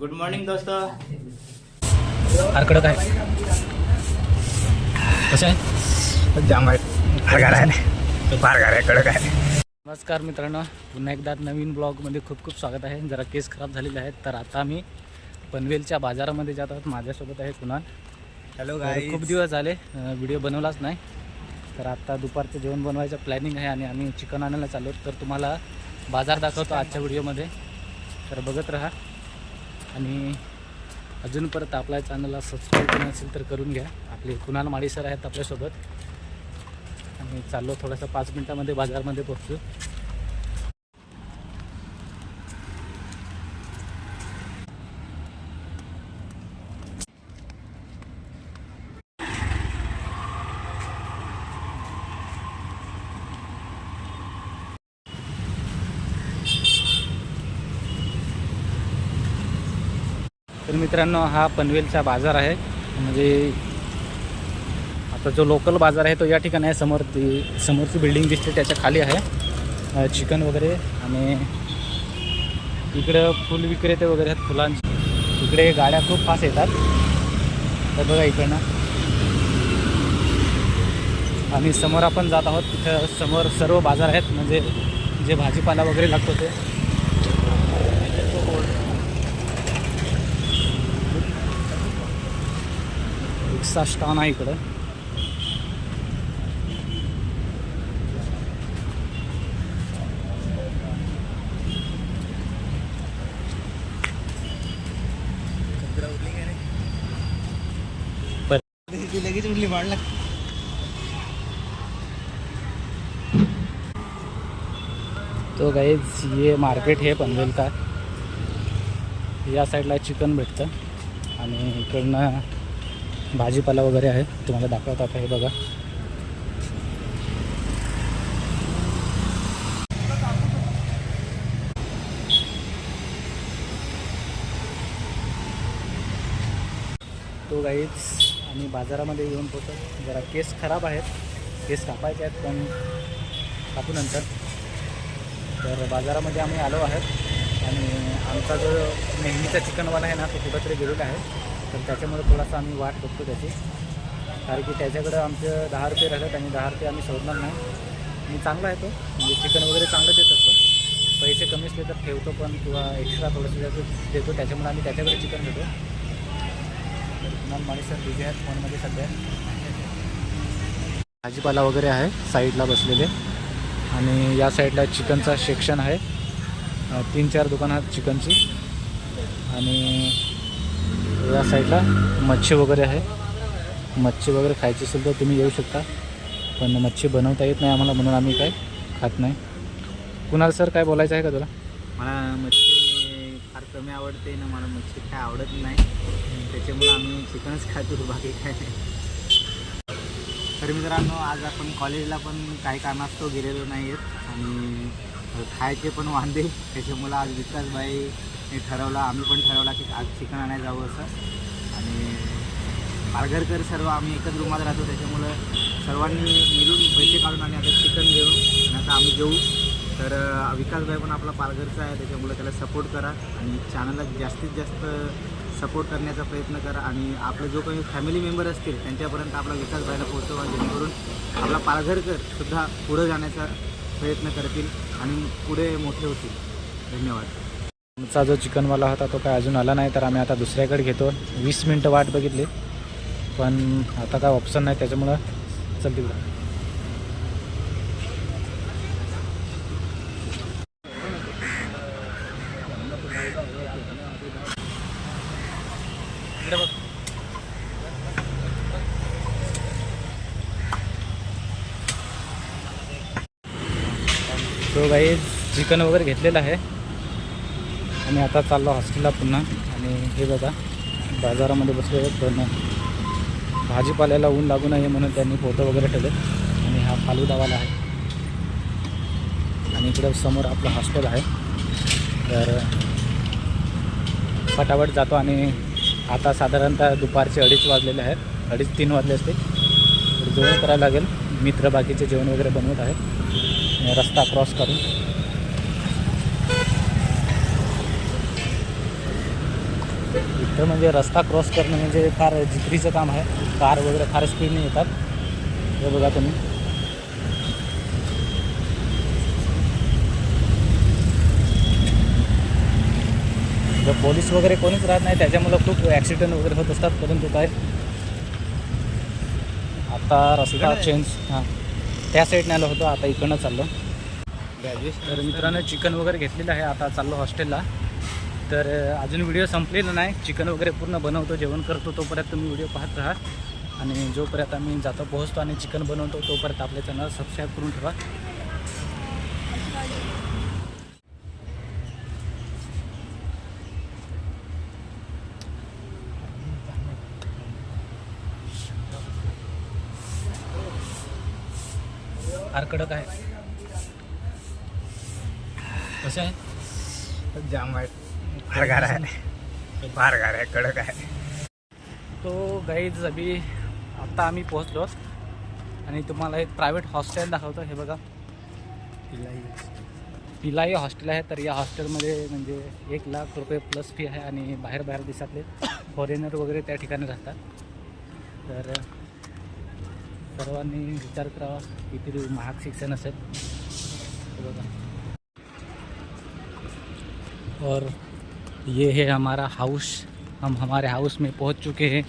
Good morning दोस्तों. कडक आहे कसं आहे जाम आहे फार कडक आहे. नमस्कार मित्रांनो, पुन्हा एकदा नवीन ब्लॉगमध्ये खूप खूप स्वागत आहे. जरा केस खराब झालेले आहेत तर आता आम्ही पनवेलच्या बाजारामध्ये जात आहोत. माझ्यासोबत आहे कुणाल. Hello guys. खूप दिवस झाले व्हिडिओ बनवलाच नाही, तर आता दुपारचं जेवण बनवायचं प्लॅनिंग आहे आणि आम्ही चिकन आणायला चाललो. तर तुम्हाला बाजार दाखवतो आजच्या व्हिडिओमध्ये, तर बघत राहा. आणि अजून परत आपल्या चॅनलला सबस्क्राईब केलं नसेल तर करून घ्या. आपले कुणाल माळी सर आहेत आपल्यासोबत आणि चाललो थोडंसं 5 मिनिटामध्ये बाजारमध्ये पोहोचू. तर मित्रांनो, हा पनवेलचा बाजार आहे. म्हणजे आता जो लोकल बाजार आहे तो या ठिकाणी आहे. समोरची बिल्डिंग दिसते त्याच्या खाली आहे चिकन वगैरे. आणि इकडं फुल विक्रेते वगैरे आहेत फुलांची. इकडे गाड्या खूप फास्ट येतात. तर बघा इकडनं. आणि समोर आपण जात आहोत, तिथं समोर सर्व बाजार आहेत. म्हणजे जे भाजीपाला वगैरे लागतो ते. रिक्षा स्टॉन आहे इकडं. लगेच उठली वाढ तो गाइस ये मार्केट है पनवेल का. या साईडला चिकन भेटतं आणि इकडनं भाजीपाला वगैरे आहे. तुम्हाला दाखवत आता हे बघा. तो गाईज आम्ही बाजारामध्ये येऊन पोहोचतो. जरा केस खराब आहेत, केस कापायचे आहेत पण कापू नंतर. तर बाजारामध्ये आम्ही आलो आहोत आणि आमचा जो नेहमीचा चिकनवाला आहे ना तो कुठंतरी गेलेला आहे. तर त्याच्यामुळे थोडासा आम्ही वाट बघतो त्याची, कारण की त्याच्याकडं आमचे 10 रुपये राहतात आणि 10 रुपये आम्ही सोडणार नाही. आणि चांगला आहे तो, म्हणजे चिकन वगैरे चांगलं देत असतो. पैसे कमी असले तर ठेवतो पण, किंवा एक्स्ट्रा थोडंसं देतो. त्याच्यामुळे आम्ही त्याच्याकडे चिकन देतो. कुणाल माळी सर बिझी आहेत फोनमध्ये सध्या. भाजीपाला वगैरे आहे साईडला बसलेले. आणि या साईडला चिकनचा सेक्शन आहे. 3-4 दुकानं आहेत चिकनची. आणि या साईडला मच्छी वगैरे आहे. मच्छी वगैरे खायची असेल तर तुम्ही येऊ शकता, पण मच्छी बनवता येत नाही आम्हाला, म्हणून आम्ही काय खात नाही. कुणाल सर काय बोलायचं आहे का तुला? मला मच्छी फार कमी आवडते ना, मला मच्छी काय आवडत नाही. त्याच्यामुळे आम्ही चिकनच खातो, बाकी काय नाही. तर मित्रांनो, आज आपण कॉलेजला पण काही कारणास्तव गेलेलो नाही आहेत आणि खायचे पण वांदे. त्याच्यामुळं आज विकासबाईने ठरवलं, आम्ही पण ठरवला की आज चिकन आणायला जावं असं. आणि पालघरकर सर्व आम्ही एकच रूमात राहतो, त्याच्यामुळं सर्वांनी मिळून पैसे काढून आणि आता चिकन घेऊ आणि आता आम्ही जेऊ. तर विकासबाई पण आपला पालघरचा आहे, त्याच्यामुळे त्याला सपोर्ट करा आणि चॅनलला जास्तीत जास्त सपोर्ट करण्याचा प्रयत्न करा. आणि आपले जो काही फॅमिली मेंबर असतील त्यांच्यापर्यंत आपला विकासबाईला पोहोचवा, जेणेकरून आपला पालघरकरसुद्धा पुढं जाण्याचा प्रयत्न करतील आणि पुढे मोठे होतील. धन्यवाद. आमचा जो चिकनवाला होता तो काय अजून आला नाही, तर आम्ही आता दुसऱ्याकडे घेतो. 20 मिनटं वाट बघितली पण आता काय ऑप्शन नाही, त्याच्यामुळं चल तिकडं. तो गाईज चिकन वगैरे घेतलेलं आहे आणि आता चाललो हॉस्टेलला पुन्हा. आणि हे बघा बाजारामध्ये बसले आहेत, पण भाजीपाल्याला ऊन लागू नये म्हणून त्यांनी फोटो वगैरे ठेवले. आणि हा फालुदावाला आहे आणि इकडं समोर आपलं हॉस्टेल आहे. तर फटाफट जातो. आणि आता साधारणतः दुपारचे 2:30 वाजलेले आहेत, 2:30-3 वाजले असते. तर जेवण करायला लागेल. मित्र बाकीचे जेवण वगैरे बनवत आहेत रस्ता क्रॉस करून. इथं म्हणजे रस्ता क्रॉस करणं म्हणजे फार जिकरीचं काम आहे. कार वगैरे फार स्पीडने येतात. हे बघा तुम्ही. जर पोलीस वगैरे कोणीच राहत नाही त्याच्यामुळं खूप ॲक्सिडेंट वगैरे होत असतात. परंतु काय आता रस्ता चेंज हां त्या साईडने आलो होतो, आता इकडनं चाललो. तर मित्रांनो चिकन वगैरे घेतलेलं आहे, आता चाललो हॉस्टेलला. तर अजून व्हिडिओ संपलेला नाही. चिकन वगैरे पूर्ण बनवतो, जेवण करतो, तोपर्यंत तुम्ही व्हिडिओ पाहत राहा. आणि जोपर्यंत आम्ही जातो पोहोचतो आणि चिकन बनवतो तोपर्यंत आपल्या चॅनल सबस्क्राईब करून ठेवा. फार कडक आहे. कसं आहे? जाम आहे, फार गार आहे, कडक आहे. तो गाईज अभी आत्ता आम्ही पोहोचलो आणि तुम्हाला एक प्रायव्हेट हॉस्टेल दाखवतो. हे बघा पिलाई हॉस्टेल आहे. तर या हॉस्टेलमध्ये म्हणजे 1,00,000 रुपये प्लस फी आहे आणि बाहेर देशातले फॉरेनर वगैरे त्या ठिकाणी राहतात. तर सर्वांनी विचार करावा किती महाग शिक्षण असेल. हे बघा. और ये है हमारा हाउस. हम हमारे हाउस में पहुंच चुके हैं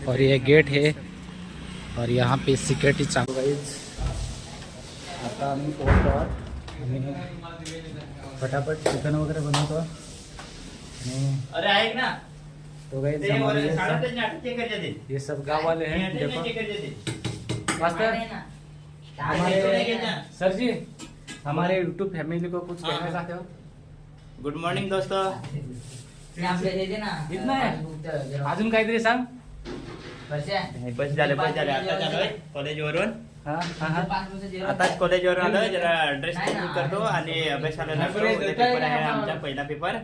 और ये गेट है और यहाँ पे सिक्युरिटी चालू आहे. आता आम्ही पोहोचलो आहोत आणि फटाफट चिकन वगैरे बनवतो. आणि अरे ऐक ना, तो गाइस ये सब गाँव वाले हैं. देखो मास्टर हमारे सर जी हमारे यूट्यूब फैमिली को कुछ कहना चाहते हो? गुड मॉर्निंग दोस्तों. इतना आहे अजून काहीतरी सांग. बस झाले आता चालू कॉलेज वरून. हां हां आताच कॉलेज वरून आलो, जरा ड्रेस चेंज करतो आणि अभ्यासाला लागतो. उद्या पेपर आहे आमचा, पहिला पेपर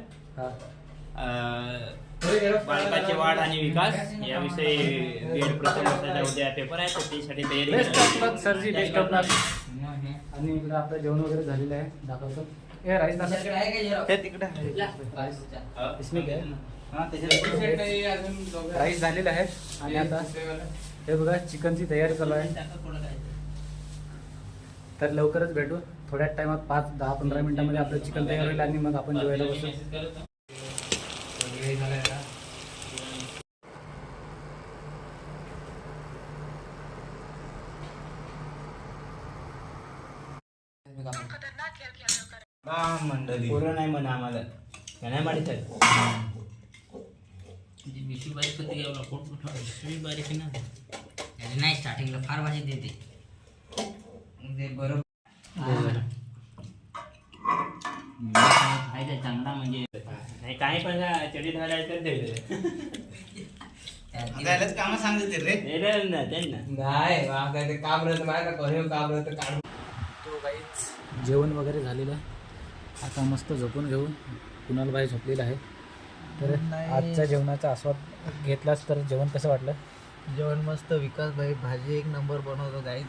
बालकाची वाढ आणि विकास याविषयी बीएड प्रथम वर्षाचा उद्या पेपर आहे, तर त्यासाठी तयारी बेस्ट सरजी बेस्ट ऑफ लक. आणि इकडे आपलं जेवण वगैरे झालेलं आहे, दाखवतो. हे राईस तिकडे राईस झालेलं आहे आणि आता हे बघा चिकनची तयारी चालू आहे. तर लवकरच भेटू थोड्याच टायमात, 5-10-15 मिनिटांमध्ये आपलं चिकन तयार होईल आणि मग आपण जेवायला बसू. मंडळी पोरं नाही म्हणा आम्हाला, नाही माहित आहे. नाही स्टार्टिंगला फार भाजी देते बरोबर. चांगला म्हणजे नाही काही पण चडी धरायचं काम सांगितले रे नाही काम राहतं माझ्या काम राहतं काढून. तो गाईच जेवण वगैरे झालेलं आहे, आता मस्त झोपून घेऊ. कुणाल बाई झोपलेला आहे. तर आजच्या जेवणाचा आस्वाद घेतलास तर जेवण कसं वाटलं? जेवण मस्त. विकास भाई भाजी एक नंबर बनवतो गाईज.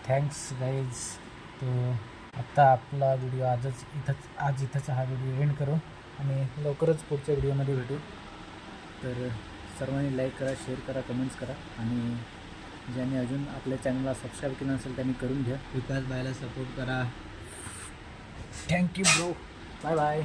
Thanks guys. तो आत्ता आपला व्हिडिओ आज इथंच हा व्हिडिओ एंड करू आणि लवकरच पुढच्या व्हिडिओमध्ये भेटू. तर सर्वांनी लाईक करा, शेअर करा, कमेंट्स करा आणि ज्यांनी अजून आपल्या चॅनलला सबस्क्राईब केलं नसेल त्यांनी करून घ्या. विकास भाईला सपोर्ट करा. Thank you bro. Bye bye.